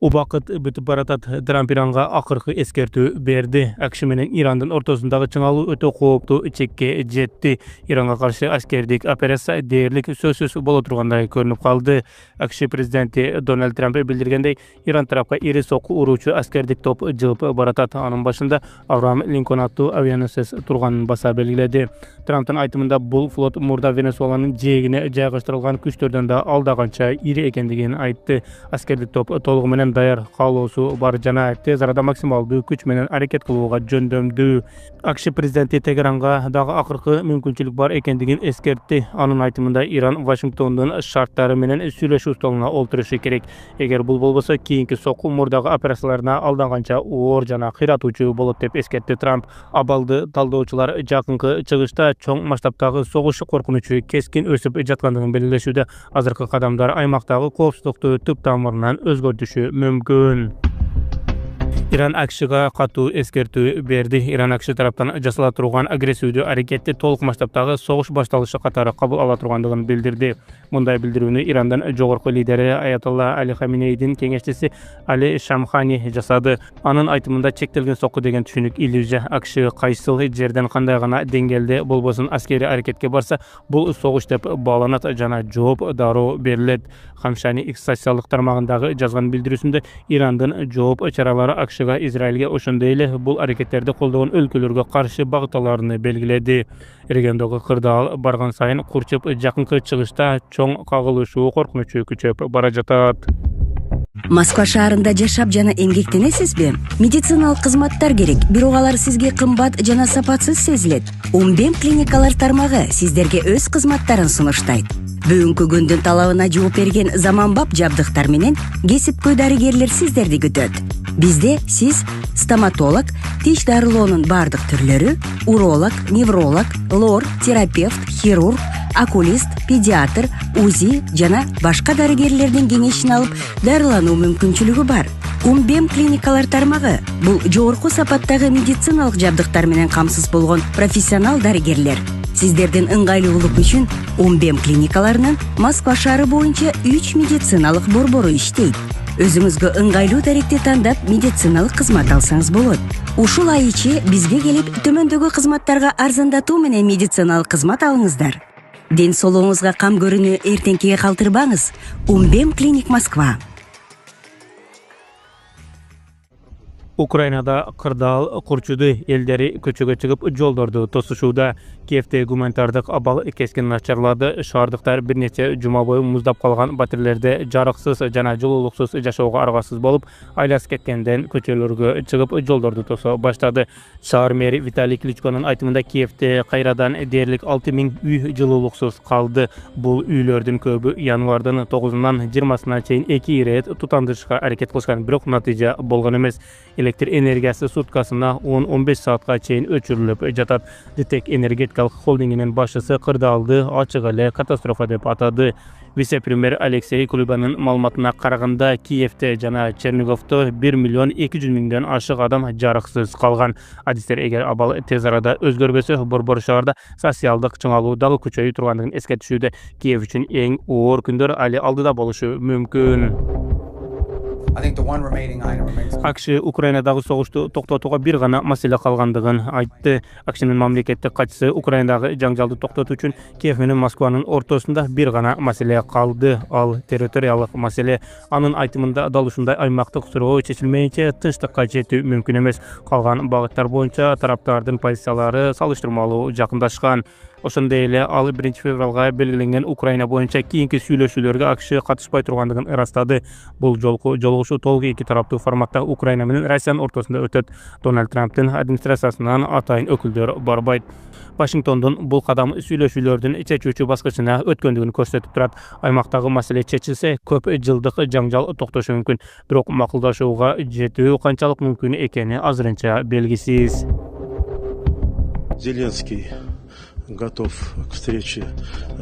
Убакыт бүтүп баратат. Трамп Иранга акыркы эскертүү берди. АКШ менен Ирандын ортосундагы чыңалуу өтө кооптуу чекке жетти. Иранга каршы аскердик операция дээрлик сөзсүз боло тургандай көрүнүп калды. АКШ президенти Дональд Трамп билдиргендей, Иран тарапка ири сокку уруучу аскердик топ жылып баратат. Анын башында Авраам Линкольн аттуу авианосец турганын баса белгиледи. Трамптын айтымында бул флот мурда Венесуэланын жээгине жайгаштырылган күчтөрдөн да алда канча ири экендигин айтты. Аскердик топ толугу менен даяр, каалоосу бар жана тез арада максималдуу күч менен аракет кылууга жөндөмдүү. АКШ президенти Тегеранга дагы акыркы мүмкүнчүлүк бар экендигин эскертти. Анын айтымында Иран Вашингтондун шарттары менен сүйлөшүү столуна олтурушу керек. Эгер бул болбосо, кийинки сокку мурдагы операцияларына алдан канча оор жана кыйратуучу болот деп эскертти Трамп. Абалды талдоочулар жакынкы чыгышта чоң масштабтагы согуш коркунучу кескин өсүп жаткандыгын белгилешүүдө. Азыркы кадамдар аймактагы коопсуздукту түп тамырынан өзгөртүшү мүмкүн. Иран АКШга катуу эскертүү берди. Иран АКШ тараптан жасала турган агрессивдүү аракетти толук масштабтагы согуш башталышы катары кабыл ала тургандыгын билдирди. Мындай билдирүүнү Ирандан жогорку лидери Аятолла Али Хаминейдин кеңешчиси Али Шамхани жасады. Анын айтымында чектелген сокку деген түшүнүк иллюзия. АКШ кайсыл жерден кандай гана деңгээлде болбосун аскери аракетке барса, бул согуш деп бааланат жана жооп дароо берилет. Хамшани X социалдык тармагындагы жазган билдирүүсүндө Ирандын жооп чаралары АКШга Израилге ошондой эле бул аракеттерди колдогон өлкөлөргө каршы багытталарын белгиледи. Региондогу кырдаал барган сайын курчуп, жакынкы чыгышта чоң кагылышуу коркунучу күчөп бара жатат. Москва шаарында жашап жана эмгектенесизби? Медициналык кызматтар керек, бирок алар сизге кымбат жана сапатсыз сезилет. Умбем клиникалар тармагы сиздерге өз кызматтарын сунуштайт. Бүгүнкү күндүн талабына жооп берген заманбап жабдыктар менен кесипкөй дарыгерлер сиздерди күтөт. Бизде сиз стоматолог, тиш дарылоонун бардык түрлөрү, уролог, невролог, лор, терапевт, хирург, окулист, педиатр, УЗИ жана башка дарыгерлердин кеңешин алып дарылануу мүмкүнчүлүгү бар. Умбем клиникалар тармагы бул жогорку сапаттагы медициналык жабдыктар менен камсыз болгон профессионал дарыгерлер. Сиздердин ыңгайлуулук үчүн Умбем клиникаларынын Москва шаары боюнча 3 медициналык борбору иштейт. Өзүңүзгө ыңгайлуу даректи тандап медициналык кызмат алсаңыз болот. Ушул ай ичи бизге келип төмөндөгү кызматтарга арзандатуу менен медициналык кызмат алыңыздар. Ден соолугуңузга кам көрүүнү эртеңкиге калтырбаңыз. Умбем клиник Москва. Украинада кырдаал курчуду, элдери көчөгө чыгып жолдорду тосушууда. Киевде гуманитардык абал кескин начарлады. Шаардыктар бир нече жума бою муздап калган батирлерде жарыксыз жана жылуулуксуз жашоого аргасыз болуп, айласы кеткенден көчөлөргө чыгып жолдорду тосо баштады. Шаар мэри Виталий Кличконун айтымында Киевде кайрадан дээрлик 6000 үй жылуулуксуз калды. Бул үйлөрдүн көбү январдын 9-нан 20-сына чейин 2 ирет тутандырышка аракет кылышкан, бирок натыйжа болгон эмес. Электр энергиясы суткасына 10-15 саатка чейин өчүрүлүп жатат. ДТЭК энергетикалык холдингинин башчысы кырдаалды ачык эле катастрофа деп атады. Вице-премьер Алексей Кулебанын маалыматына караганда, Киевде жана Черниговдо 1 миллион 200 миңден ашык адам жарыксыз калган. Адистер эгер абал тез арада өзгөрбөсө, борбор шаарда социалдык чыңалуу дагы күчөйүп тургандыгын эскертишүүдө. Киев үчүн эң оор күндөр али алдыда болушу мүмкүн. АКШ Украинадагы согушту токтотууга бир гана маселе калгандыгын айтты. АКШнын мамлекеттик катчысы Украинадагы жаңжалды токтотуу үчүн Киев менен Москванын ортосунда бир гана маселе калды. Ал территориялык маселе. Анын айтымында дал ушундай аймактык суроо чечилмейинче тынчтыкка жетүү мүмкүн эмес. Калган багыттар боюнча тараптардын позициялары салыштырмалуу жакындашкан. Ошондой эле ал 1 февралга белгиленген Украина боюнча кийинки сүйлөшүүлөргө АКШ катышпай тургандыгын ырастады. Бул жолку жолугушуу толук эки тараптуу форматта Украина менен Россиянын ортосунда өтөт. Дональд Трамптын администрациясынан атайын өкүлдөр барбайт. Вашингтондун бул кадам сүйлөшүүлөрдүн чечүүчү баскычына өткөндүгүн көрсөтүп турат. Аймактагы маселе чечилсе, көп жылдык жаңжал токтошу мүмкүн, бирок макулдашууга жетүү канчалык мүмкүн экени азырынча белгисиз. Зеленский готов к встрече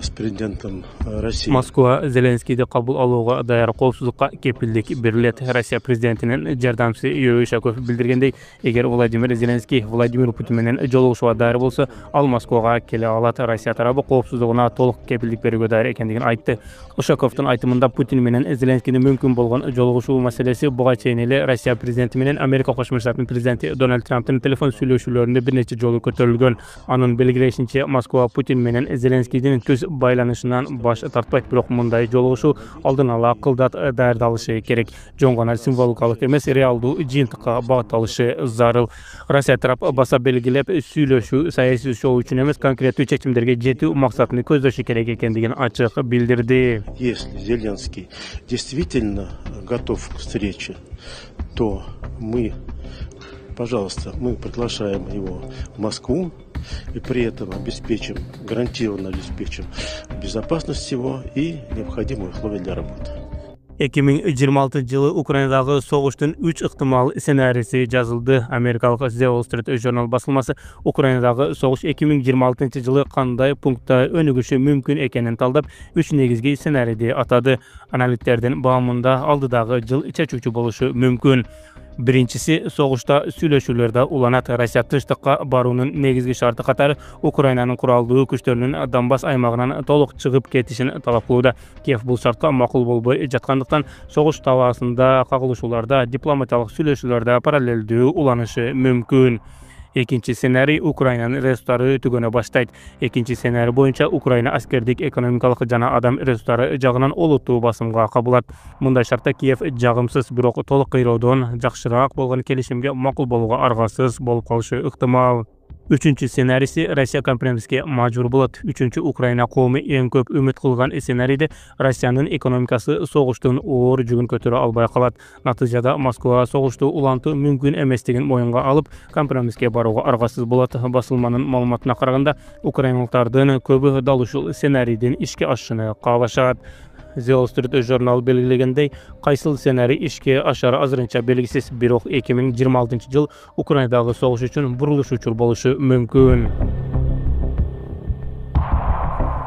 с президентом России. Moskva Zelenskiydi kabul alууга dayar коопсуздукка кепилдик берилет. Россия президентинин жардамчысы Юрий Ушаков билдиргендей, эгер Владимир Зеленский Владимир Путин менен жолугушууга даяр болсо, ал Москвага келе алат. Россия тарабы коопсуздугуна толук кепилдик берүүгө даяр экендигин айтты. Ушаковдун айтымында Путин менен Зеленскийдин мүмкүн болгон жолугушуу маселеси буга чейин эле Россия президенти менен Америка Кошмо Штаттарынын президенти Дональд Трамптын телефон сүйлөшүүлөрүндө бир нече жолу көтөрүлгөн. Анын белгилешинче, Москва Путин менен Зеленскийдин көз байланышынан баш тартпайт, бирок мындай жолугушуу алдын ала кылдат даярдалышы керек. Жөн гана символикалык эмес, реалдуу жыйынтыкка багытталышы зарыл. Россия тарап баса белгилеп, сүйлөшүү саясий шоу үчүн эмес, конкреттүү чечимдерге жетүү максатын көздөшү керек экендигин ачык билдирди. Если Зеленский действительно готов к встрече, то мы приглашаем его в Москву и при этом гарантированно обеспечим безопасность его и необходимые условия для работы. 2026-жылы Украинадагы согуштун 3 ыктымал сценарийси жазылды. Америкалык The Wall Street Journal басылмасы Украинадагы согуш 2026-жылы кандай пунктта өнүгүшү мүмкүн экенин талдап, 3 негизги сценарийди атады. Аналитиктердин баамында алдыдагы жыл чечүүчү болушу мүмкүн. Биринчиси, согушта сүйлөшүүлөрдө уланат. Россия тынчтыкка баруунун негизги шарты катары Украинанын куралдуу күчтөрүнүн Донбасс аймагынан толук чыгып кетишин талап кылууда. Киев бул шартка макул болбой жаткандыктан, согуш талаасында кагылышууларда, дипломатиялык сүйлөшүүлөрдө параллелдүү уланышы мүмкүн. Экинчи сценарий, Украинанын ресурстары түгөнө баштайт. Экинчи сценарий боюнча, Украина аскердик, экономикалык жана адам ресурстары жагынан олуттуу басымга кабылат. Мындай шартта Киев жагымсыз, бирок толук кыйроодон жакшыраак болгон келишимге макул болууга аргасыз болуп калышы ыктымал. Үчүнчү сценарийси, Россия компромисске мажбур болот. Үчүнчү, Украина коому эң көп үмүт кылган сценарийде Россиянын экономикасы согуштун оор жүгүн көтөрө албай калат. Натыйжада Москва согушту улантуу мүмкүн эместигин моюнга алып, компромисске барууга аргасыз болот. Басылманын маалыматына караганда, украиналыктардын көбү дал ушул сценарийдин ишке ашышын каалашат. The Wall Street Journal белгилегендей, кайсыл сценарий ишке ашары азырынча белгисиз, бирок 2026-жыл Украинадагы согуш үчүн бурулуш учур болушу мүмкүн.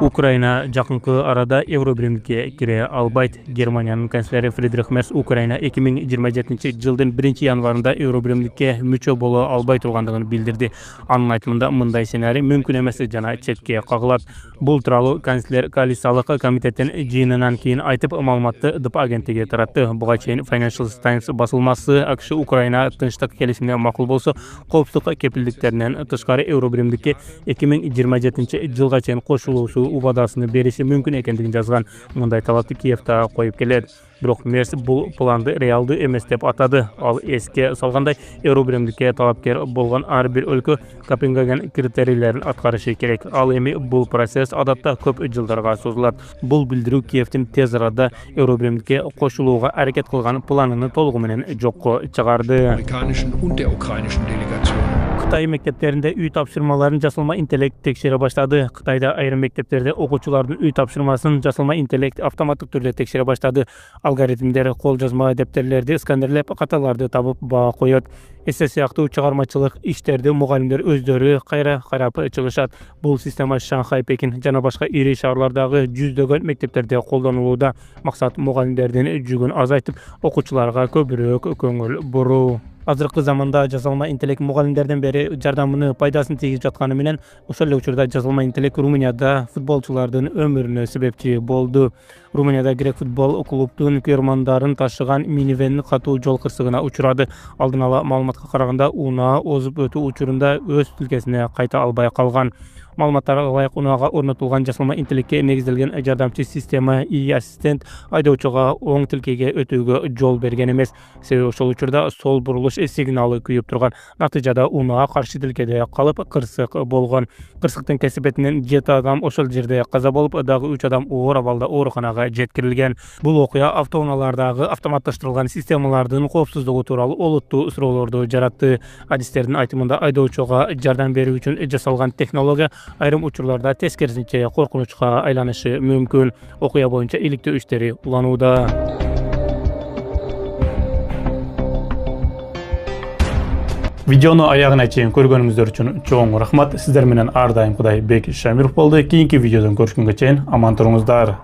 Украина жакынкы арада Евробиримге кире албайт. Германиянын канцлери Фридрих Мерц Украина 2027-жылдын 1-январында Евробиримге мүчө боло албай тургандыгын билдирди. Анын айтымында, мындай сценарий мүмкүн эмес жана четке кагылат. Бул тууралуу канцлер коалициялык комитеттин жыйынынан кийин айтып, маалыматты ДП агенттиги таратты. Буга чейин Financial Times басылмасы АКШ Украина тынчтык келишимине макул болсо, коопсуздук кепилдиктеринен тышкары Евробиримге 2027-жылга чейин кошулуусу убадасыны бериши мүмкүн экендигин жазган. Мындай талапты Киевта коюп келет. Бирок Мерс бул планды реалдуу эмес деп атады. Ал эске салгандай, Евробиримге талапкер болгон ар бир өлкө Копенгаген критерийлерин аткарышы керек. Ал эми бул процесс адатта көп жылдарга созулат. Бул билдирүү Киевтин тез арада Евробиримге кошулууга аракет кылган планын толугу менен жокко чыгарды. Кытай мектептеринде үй тапшырмаларын жасалма интеллект текшере баштады. Кытайда айрым мектептерде окуучулардын үй тапшырмасын жасалма интеллект автоматтык түрдө текшере баштады. Алгоритмдер кол жазма дептерлерди сканерлеп, каталарды табып баа коет. Эсе сыяктуу чыгармачылык иштерди мугалимдер өздөрү кайра карап чыгышат. Бул система Шанхай, Пекин жана башка ири шаарлардагы жүздөгөн мектептерде колдонулууда. Максат мугалимдердин жүгүн азайтып, окуучуларга көбүрөөк көңүл буруу. Азыркы заманда жасалма интеллект мугалимдерден бери жардамын пайдасын тийгизип жатканы менен, ошол эле учурда жасалма интеллект Румынияда футболчулардын өмүрүнө себепчи болду. Румынияда грек футбол клубтун көрмандарын ташыган минивен катуу жол кырсыгына учурады. Алдын ала маалыматка караганда, унаа озуп өтүү учурунда өз тилкесине кайта албай калган. Маалыматтарга ылайык, унаага орнотулган жасалма интеллектке негизделген жардамчы система ассистент айдоочуга оң тилкеге өтүүгө жол берген эмес. Себеби ошол учурда сол бурулуш сигналы күйүп турган. Натыйжада унаа каршы тилкеде калып кырсык болгон. Кырсыктын кесепетинен 7 адам ошол жерде каза болуп, дагы 3 адам оор абалда ооруканага жеткирилген. Бул окуя автоунаалардагы автоматташтырылган системалардын коопсуздугу тууралуу олуттуу суроолорду жаратты. Адистердин айтымында, айдоочуга жардам берүү үчүн жасалган технология айрым учурларда тескерисинче коркунучка айланышы мүмкүн. Окуя боюнча иликтөө иштери уланууда. Videonu ayağına çeyin көргөнүңүздөр үчүн чоң рахмат. Сиздер менен ар дайым Кудай Бек Шамиров болду. Кийинки видеодон көрүшкөнгө чейин аман туруңуздар.